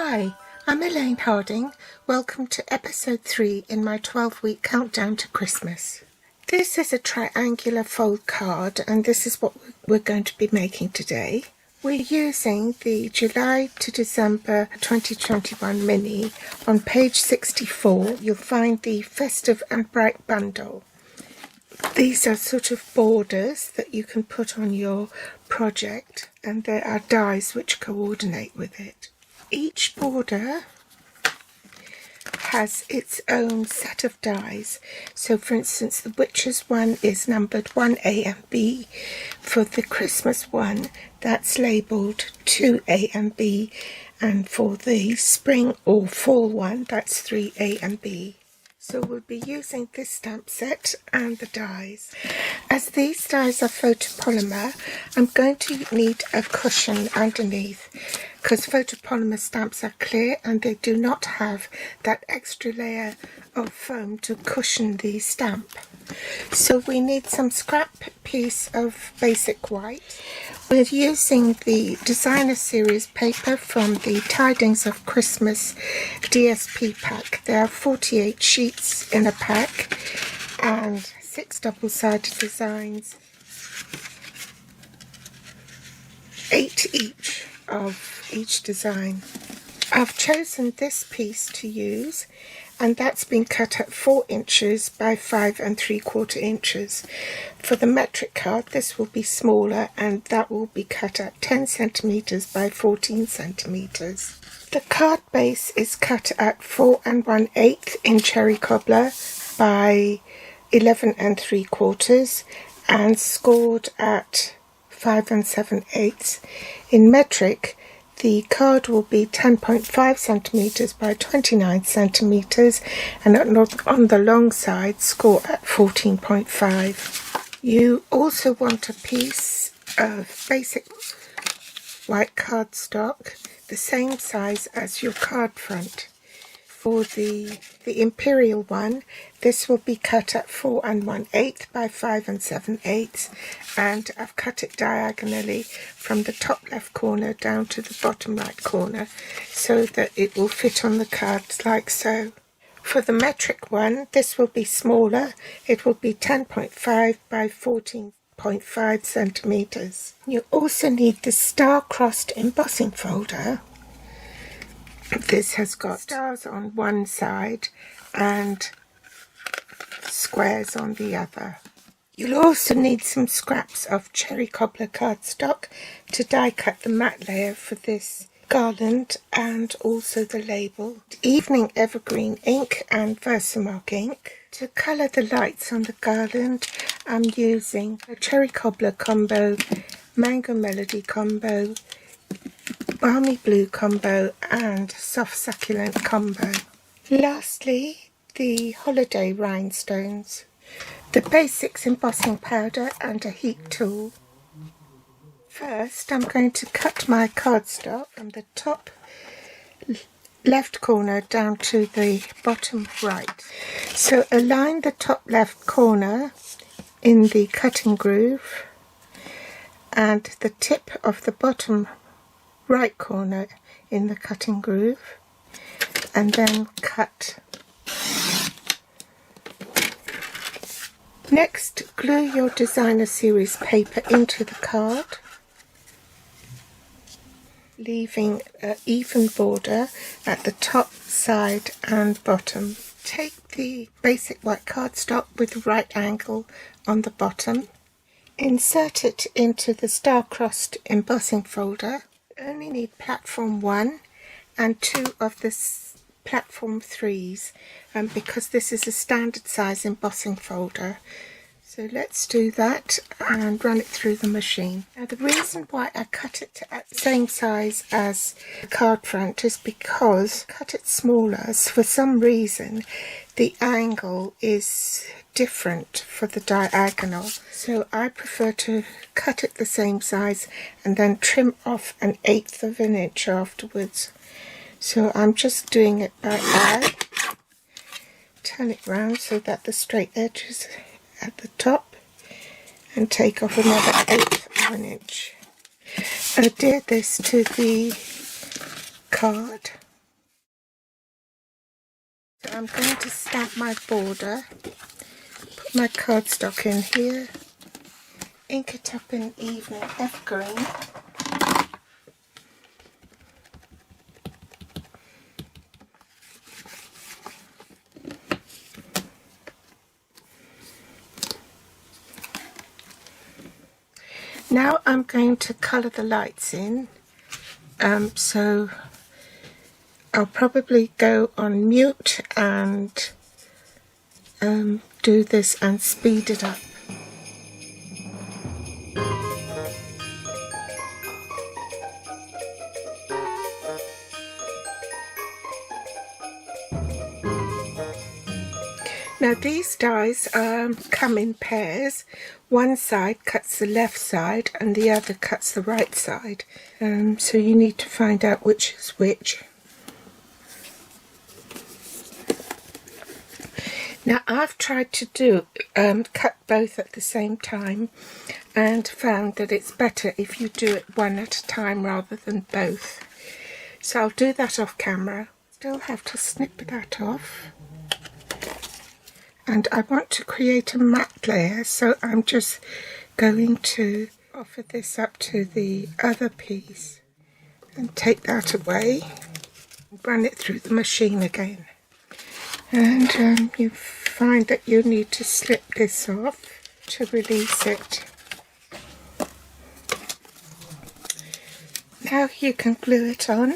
Hi, I'm Elaine Harding. Welcome to episode 3 in my 12-week countdown to Christmas. This is a triangular fold card, and this is what we're going to be making today. We're using the July to December 2021 mini. On page 64, you'll find the Festive and Bright bundle. These are sort of borders that you can put on your project, and there are dies which coordinate with it. Each border has its own set of dies. So for instance, the Witches one is numbered 1A and B. For the Christmas one, that's labelled 2A and B. And for the spring or fall one, that's 3A and B. So we'll be using this stamp set and the dies. As these dies are photopolymer, I'm going to need a cushion underneath, because photopolymer stamps are clear and they do not have that extra layer of foam to cushion the stamp. So we need some scrap piece of basic white. We're using the designer series paper from the Tidings of Christmas DSP pack. There are 48 sheets in a pack and 6 double-sided designs, 8 each of each design. I've chosen this piece to use, and that's been cut at 4 inches by 5 3/4 inches. For the metric card, this will be smaller, and that will be cut at 10 centimeters by 14 centimeters. The card base is cut at 4 1/8 in cherry cobbler by 11 3/4 and scored at 5 7/8. In metric, the card will be 10.5 centimeters by 29 centimeters, and on the long side, score at 14.5. You also want a piece of basic white cardstock, the same size as your card front. For the Imperial one, this will be cut at 4 1/8 by 5 7/8, and I've cut it diagonally from the top left corner down to the bottom right corner so that it will fit on the card like so. For the metric one, this will be smaller. It will be 10.5 by 14.5 centimeters. You also need the star-crossed embossing folder. This has got stars on one side and squares on the other. You'll also need some scraps of cherry cobbler cardstock to die cut the matte layer for this garland and also the label. Evening Evergreen ink and Versamark ink. To colour the lights on the garland, I'm using a cherry cobbler combo, mango melody combo, balmy blue combo and soft succulent combo. Lastly, the holiday rhinestones, the basics embossing powder and a heat tool. First, I'm going to cut my cardstock from the top left corner down to the bottom right. So align the top left corner in the cutting groove and the tip of the bottom right corner in the cutting groove, and then cut. Next, glue your designer series paper into the card, leaving an even border at the top, side and bottom. Take the basic white cardstock with the right angle on the bottom, insert it into the star-crossed embossing folder. Only need platform 1 and 2 of the platform 3s, because this is a standard size embossing folder. So let's do that and run it through the machine. Now the reason why I cut it at the same size as the card front is because I cut it smaller. So for some reason the angle is different for the diagonal, so I prefer to cut it the same size and then trim off 1/8 of an inch afterwards. So I'm just doing it by eye. Turn it round so that the straight edge is at the top and take off another 1/8 of an inch. Adhere this to the card I'm going to stamp my border, put my cardstock in here, ink it up in Evening Evergreen. Now I'm going to colour the lights in, so I'll probably go on mute and do this and speed it up. Now these dies come in pairs. One side cuts the left side and the other cuts the right side. So you need to find out which is which. Now I've tried to cut both at the same time and found that it's better if you do it one at a time rather than both. So I'll do that off camera. Still have to snip that off. And I want to create a matte layer, so I'm just going to offer this up to the other piece and take that away, run it through the machine again. And you find that you need to slip this off to release it. Now you can glue it on.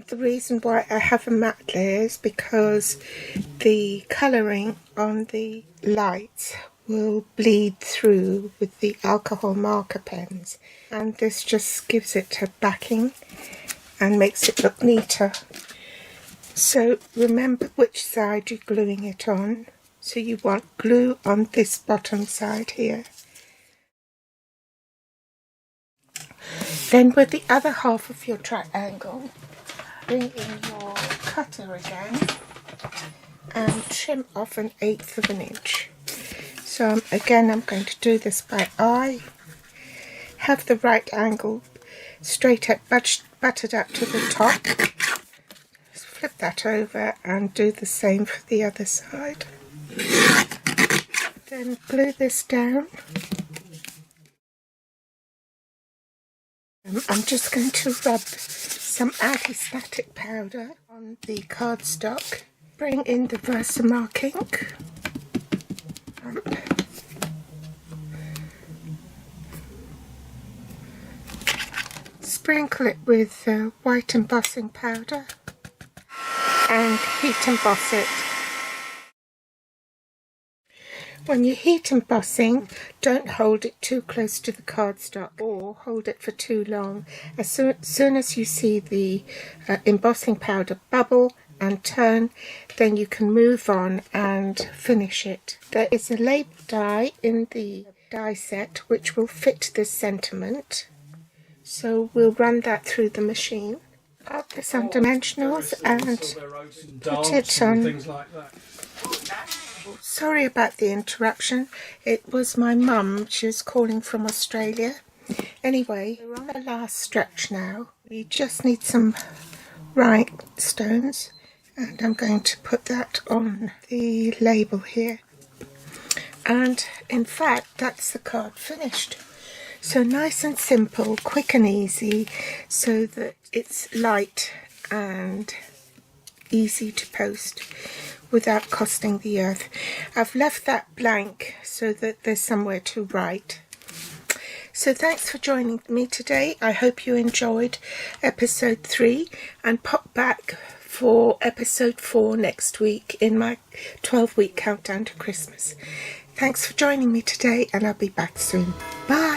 The reason why I have a matte layer is because the colouring on the lights will bleed through with the alcohol marker pens, and this just gives it a backing and makes it look neater. So remember which side you're gluing it on. So you want glue on this bottom side here. Then with the other half of your triangle, bring in your cutter again and trim off 1/8 of an inch. So again, I'm going to do this by eye. Have the right angle straight up, buttered up to the top. Just flip that over and do the same for the other side. Then glue this down. I'm just going to rub some anti-static powder on the cardstock. Bring in the Versamark ink. Sprinkle it with white embossing powder and heat emboss it. When you heat embossing, don't hold it too close to the cardstock or hold it for too long. As soon as you see the embossing powder bubble and turn, then you can move on and finish it. There is a label die in the die set which will fit this sentiment, so we'll run that through the machine. Add some dimensionals and put it on. Things like that. Sorry about the interruption. It was my mum. She was calling from Australia. Anyway, we're on the last stretch now. We just need some rhinestones, and I'm going to put that on the label here. And in fact, that's the card finished. So nice and simple, quick and easy, so that it's light and easy to post without costing the earth. I've left that blank so that there's somewhere to write. So thanks for joining me today. I hope you enjoyed episode 3, and pop back for episode 4 next week in my 12-week countdown to Christmas. Thanks for joining me today, and I'll be back soon. Bye!